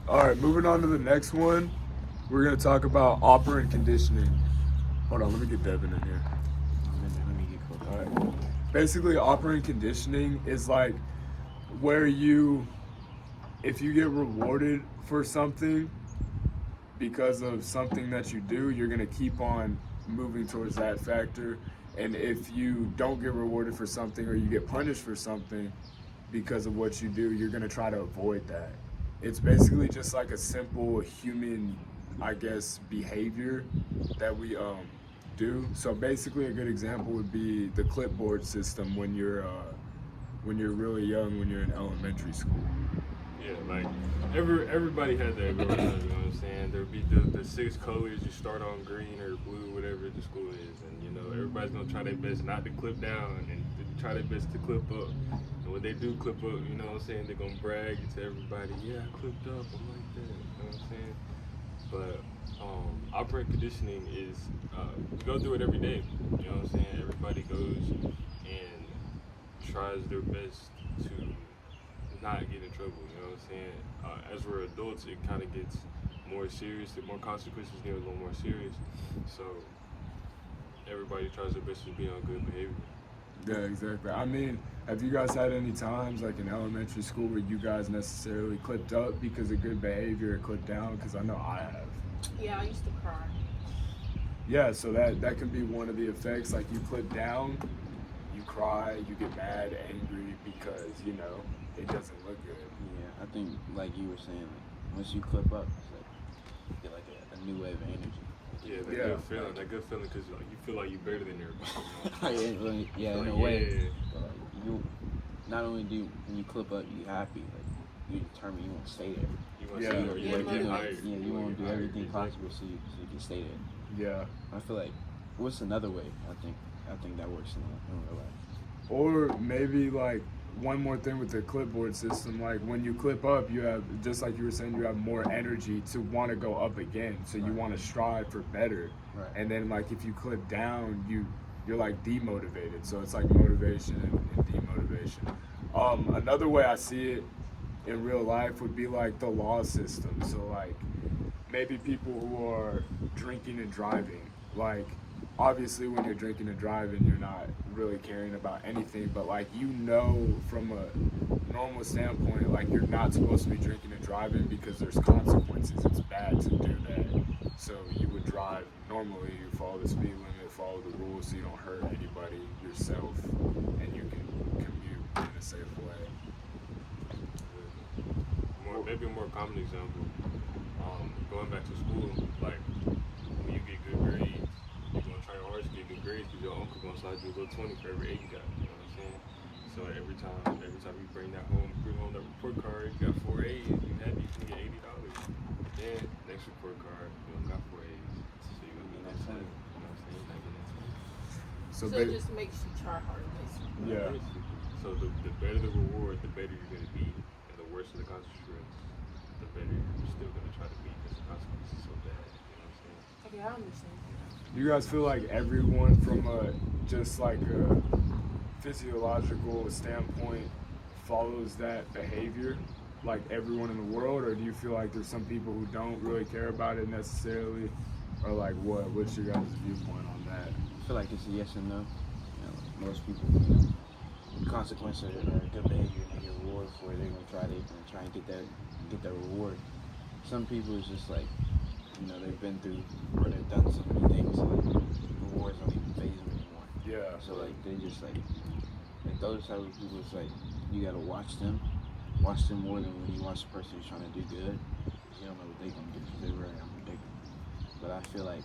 All right, moving on to the next one. We're gonna talk about operant conditioning. Hold on, let me get Devin in here. Let me get close. All right. Basically, operant conditioning is like where you, if you get rewarded for something because of something that you do, you're gonna keep on moving towards that factor. And if you don't get rewarded for something or you get punished for something because of what you do, you're gonna try to avoid that. It's basically just like a simple human, I guess, behavior that we do. So basically, a good example would be the clipboard system when you're really young, when you're in elementary school. Yeah, like everybody had that growing up. You know what I'm saying? There'd be the six colors. You start on green or blue, whatever the school is, and you know everybody's gonna try their best not to clip down and to try their best to clip up. And when they do clip up, you know what I'm saying? They're gonna brag to everybody, yeah, I clipped up. I'm like that. You know what I'm saying? But operant conditioning is we go through it every day. You know what I'm saying? Everybody goes and tries their best to not get in trouble. You know what I'm saying? As we're adults, it kind of gets more serious. The more consequences get a little more serious. So everybody tries their best to be on good behavior. Yeah, exactly. I mean, have you guys had any times like in elementary school where you guys necessarily clipped up because of good behavior or clipped down? Because I know I have. Yeah, I used to cry. Yeah, so that can be one of the effects. Like you clip down, you cry, you get mad, angry because it doesn't look good. Yeah, I think like you were saying, like once you clip up, it's like you get like a new wave of energy. Yeah, that Yeah. good feeling. That good feeling because like, you feel like you're better than everybody. You know? Yeah, in Like, a way. yeah. But like you, not only do you, when you clip up, you happy. Like you determined you want to stay there. You want Yeah. to see You, or you you, want to you get gonna, higher. yeah, you wanna want to get do higher, everything exactly. possible so you can stay there. Yeah. I feel like what's another way? I think that works in real life. Or maybe like one more thing with the clipboard system, like when you clip up, you have, just like you were saying, you have more energy to want to go up again. So you Right. want to strive for better. Right. And then like if you clip down, you're like demotivated. So it's like motivation and demotivation. Another way I see it in real life would be like the law system. So like maybe people who are drinking and driving, like obviously when you're drinking and driving you're not really caring about anything, but like from a normal standpoint, like you're not supposed to be drinking and driving because there's consequences. It's bad to do that. So you would drive normally, you follow the speed limit, follow the rules so you don't hurt anybody, yourself, and you can commute in a safe way. Maybe a more common example. Going back to school, like when you get good grades, you're gonna try your hardest to get good grades because your uncle gonna slide you a little 20 for every 8 you got. You know what I'm saying? So every time you bring home that report card, you got 4 A's. You happy you can get $80. Then next report card, you don't got 4 A's, so you're gonna get that 20. You know what I'm saying? You're not getting that 20. So, So it just makes you try harder, basically. yeah. So the better the reward, the better you're gonna be, and the worse the consequences, the better you're still gonna try to be because the consequences are so bad. You know what I'm saying? Okay, I understand. You guys feel like everyone from just like a physiological standpoint follows that behavior, like everyone in the world, or do you feel like there's some people who don't really care about it necessarily, or like what's your guys' viewpoint on that? I feel like it's a yes and no. Like most people, consequences or good behavior and they get reward for it, they're gonna try and get that reward. Some people it's just like, they've been through or they've done so many things, so like rewards don't even phase them anymore. Yeah. So like they just like those type of people, it's like you gotta watch them more than when you watch the person who's trying to do good. 'Cause you don't know what they're gonna do because they're very unpredictable. But I feel like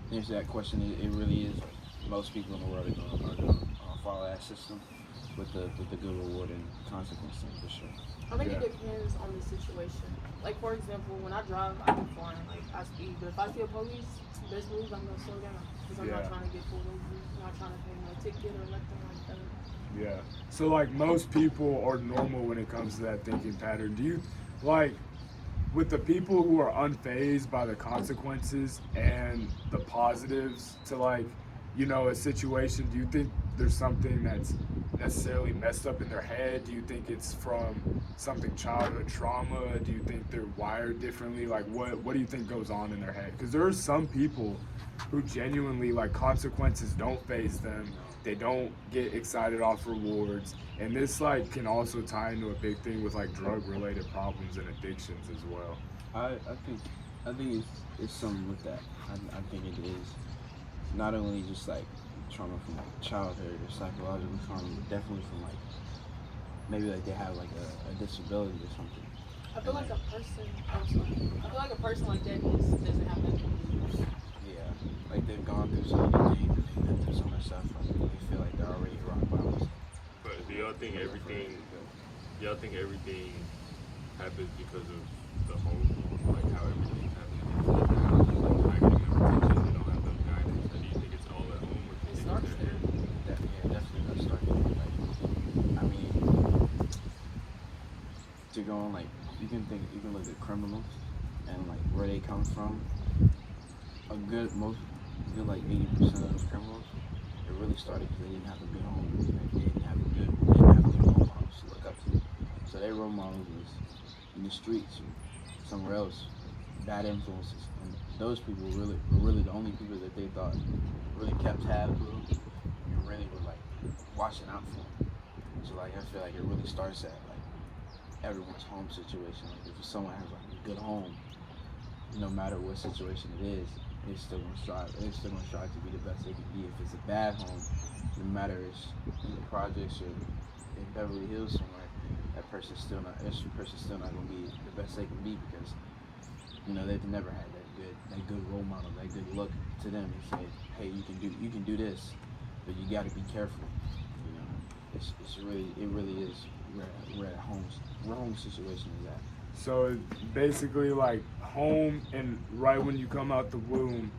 to answer that question, it really is like most people in the world are gonna follow that system with the good reward and consequence thing for sure. I think Yeah. it depends on the situation. Like for example, when I drive, I'm flying, like I speed. But if I see a police, best move, I'm gonna slow down because I'm Yeah. not trying to get pulled over, not trying to pay no ticket or nothing like that. Yeah. So like most people are normal when it comes to that thinking pattern. Do you like with the people who are unfazed by the consequences and the positives to like, a situation, do you think there's something that's necessarily messed up in their head? Do you think it's from something childhood trauma? Do you think they're wired differently? Like what do you think goes on in their head? Because there are some people who genuinely like consequences don't phase them. They don't get excited off rewards. And this like can also tie into a big thing with like drug related problems and addictions as well. I think it's something with that. I think it is not only just like trauma from like childhood or psychological trauma, but definitely from like maybe like they have like a disability or something. I feel And like like a person. Oh, sorry. I feel like a person like that just doesn't have mental issues. yeah, like they've gone through so many things and they've been through so much stuff. Like they feel like they're already rock bottom. So But do y'all think they're afraid everything? to go. Y'all think everything happens because of the home, like how everything happens because of the house, like not getting enough attention, they don't have enough guidance. Or do you think it's all at home, or do you It think starts it's there. there? Yeah, definitely does start there. Like I mean, to go on like you can look at criminals and like where they come from. A good most good like 80% of those criminals it really started because they didn't have a good home. Like, they didn't have good role models to look up to. So their role models was in the streets or somewhere else, bad influences. And those people were really the only people that they thought really kept tabs with them and really were like watching out for them. So like I feel like it really starts at like everyone's home situation. Like if someone has like a good home, no matter what situation it is, they're still gonna strive. They're still gonna strive to be the best they can be. If it's a bad home, no matter it's in the projects or in Beverly Hills somewhere, that person's still not gonna be the best they can be because they've never had that good role model, that good look to them and say, hey, you can do this, but you got to be careful. You know, it really is where home situation is at. So basically, like home, and right when you come out the womb,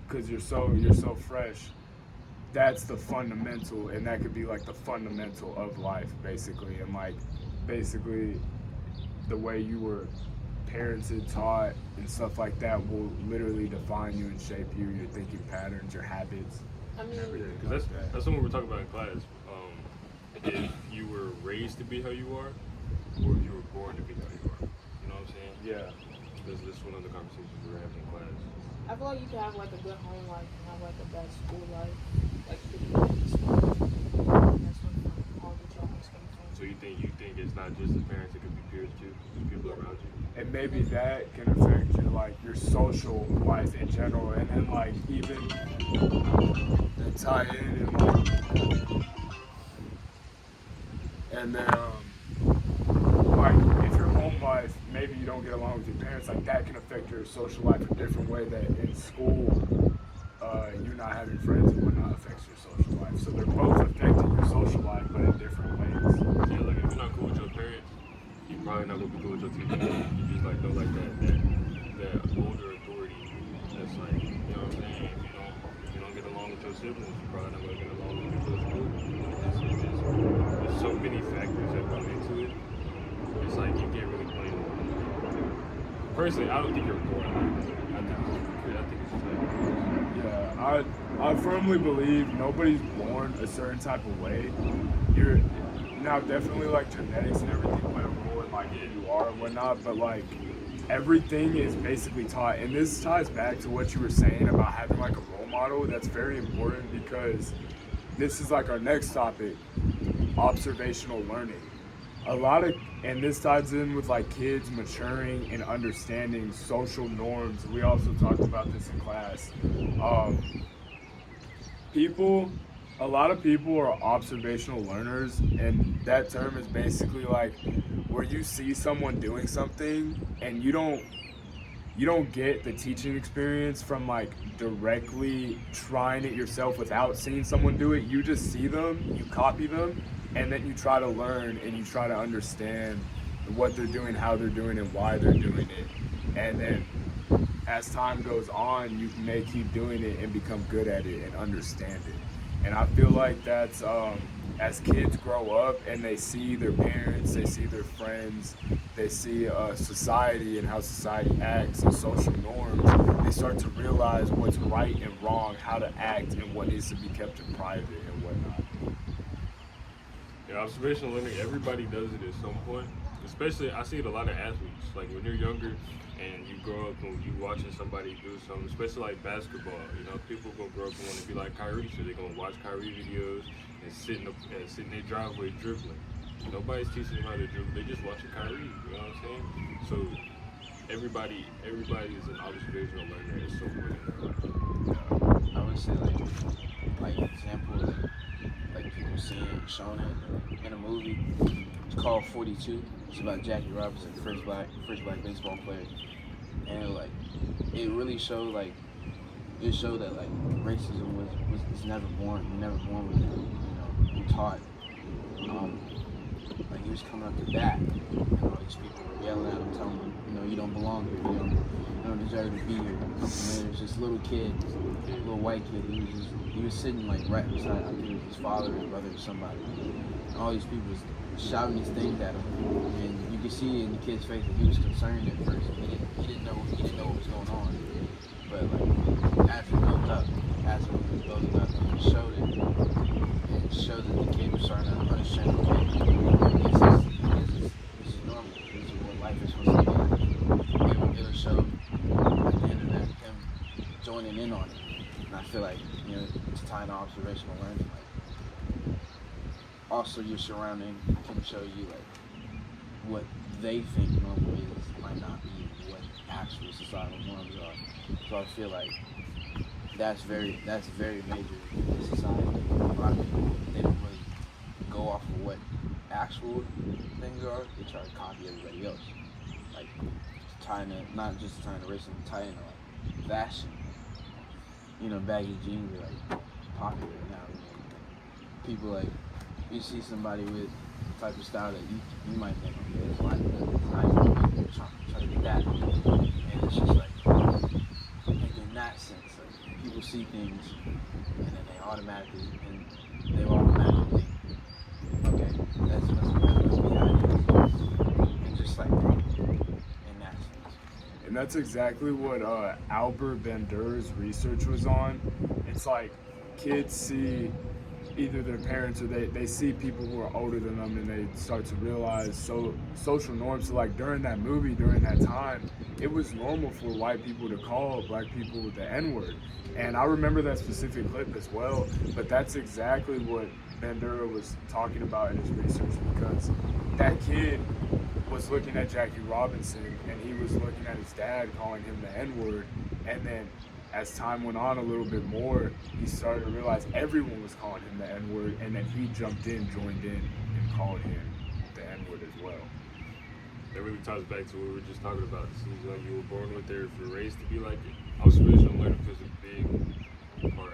because you're so fresh. That's the fundamental, and that could be like the fundamental of life, basically, and like basically the way you were parented, taught, and stuff like that will literally define you and shape you, your thinking patterns, your habits, I and mean, everything Because like that. that's something we're talking about in class. If you were raised to be how you are, or if you were born to be how you are. You know what I'm saying? Yeah. This is one of the conversations we were having in class. I feel like you can have like a good home life and have like a bad school life. Like you could be good in school. That's when all the troubles come from. So you think it's not just the parents, it could be peers too, people around you. And maybe that can affect your social life in general, and then like even that tie in and like, and then like if your home life maybe you don't get along with your parents, like that can affect your social life a different way. That in school, you not having friends and whatnot affects your social life. So they're both affecting your social life, but in different ways. Yeah, like if you're not cool with your parents, you're probably not gonna be cool with your teacher. You just like know like that older authority that's like, you know what I'm saying? If you don't get along with your siblings, you're probably not gonna get along with people at school. There's so many factors that come into it. It's like you can't really blame them. Personally, I don't think you're born like that. I think it's just like Yeah, I firmly believe nobody's born a certain type of way. You're now definitely like genetics and everything play a role in like who you are and whatnot, but like everything is basically taught. And this ties back to what you were saying about having like a role model. That's very important because this is like our next topic, observational learning. And this ties in with like kids maturing and understanding social norms. We also talked about this in class. Um, people a lot of people are observational learners, and that term is basically like where you see someone doing something and you don't get the teaching experience from like directly trying it yourself without seeing someone do it. You just see them, you copy them, and then you try to learn and you try to understand what they're doing, how they're doing it, why they're doing it. And then as time goes on, you may keep doing it and become good at it and understand it. And I feel like that's as kids grow up and they see their parents, they see their friends, they see society and how society acts and social norms, they start to realize what's right and wrong, how to act, and what needs to be kept in private and whatnot. Yeah, observational learning, everybody does it at some point. Especially, I see it a lot of athletes. Like when you're younger and you grow up and you watching somebody do something, especially like basketball. You know, people gonna grow up and want to be like Kyrie, so they're gonna watch Kyrie videos and sit in their driveway dribbling. Nobody's teaching them how to dribble. They're just watching Kyrie. You know what I'm saying? So everybody is an observational learner at some point in their life. I would say like example like people seeing it, showing it in a movie. It's called 42. It's about Jackie Robinson, first black baseball player, and like it really showed that like racism was never born. You're never born with it. You're taught. Like he was coming up to bat, and all these people were yelling at him, telling him, you don't belong here. You don't deserve to be here. Come from there. There's this little kid, little white kid. He was sitting like right beside, I think it was his father, his brother, or somebody. And all these people was shouting these things at him, and you could see in the kid's face that he was concerned at first. He didn't know what was going on. But like as it built up, it showed it. It showed that the kid was starting to understand. This is normal. This is what life is supposed to be. It'll show at the end of that him joining in on it. And I feel like it's tying to observational learning. Like also your surrounding can show you like what they think normal is might not be what actual societal norms are. So I feel like that's very major in society. A lot of people, they don't really go off of what actual things are. They try to copy everybody else. Like not just tying to racism, tying to like fashion. Baggy jeans are like popular now. People like you see somebody with the type of style that you might think, okay, it's like nice. Try to get that, and it's just like in that sense. People see things and then they automatically think, okay, that's must be how it is. And just like in that sense. And that's exactly what Albert Bandura's research was on. It's like kids see either their parents or they see people who are older than them, and they start to realize social norms. So like during that movie, during that time, it was normal for white people to call black people the N-word. And I remember that specific clip as well, but that's exactly what Bandura was talking about in his research, because that kid was looking at Jackie Robinson and he was looking at his dad calling him the N-word, and then as time went on a little bit more, he started to realize everyone was calling him the N-word, and then he jumped in, joined in, and called him the N-word as well. That really ties back to what we were just talking about. It seems like you were born with it, if you're raised to be like it. Observational learning plays a big part.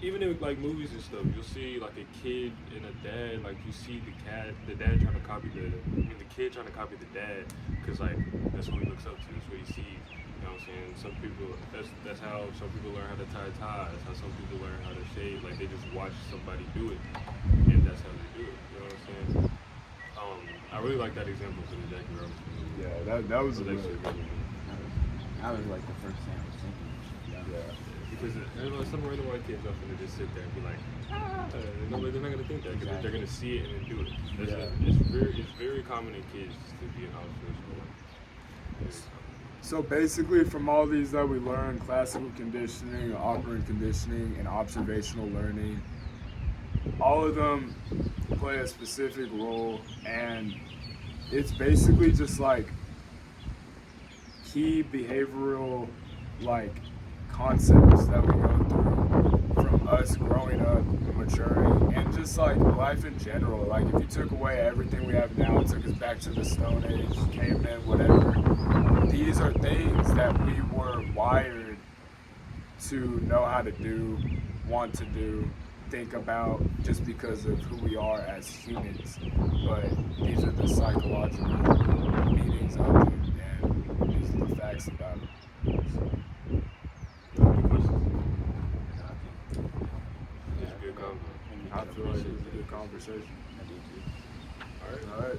Even in like movies and stuff, you'll see like a kid and a dad. Like you see the dad trying to copy the kid trying to copy the dad, because like that's what he looks up to. That's what he sees. You know what I'm saying? Some people, that's how some people learn how to tie ties. How some people learn how to shave. Like they just watch somebody do it, and that's how they do it. You know what I'm saying? I really like that example for the Jackie Robinson movie. Yeah, that was a really actually good one. That was like the first thing I was thinking. Yeah. Because some random white kids are gonna just sit there and be like, they're not gonna think that, because they're gonna see it and then do it. It's very common in kids to be an observational learner. So basically, from all these that we learned, classical conditioning, operant conditioning, and observational learning, all of them play a specific role, and it's basically just like key behavioral like concepts that we go through from us growing up, maturing, and just like life in general. Like if you took away everything we have now, took us back to the Stone Age, cavemen, whatever, these are things that we were wired to know how to do, want to do, think about, just because of who we are as humans. But these are the psychological meanings of it, and these are the facts about it. I feel like it was a good conversation. I do too. All right.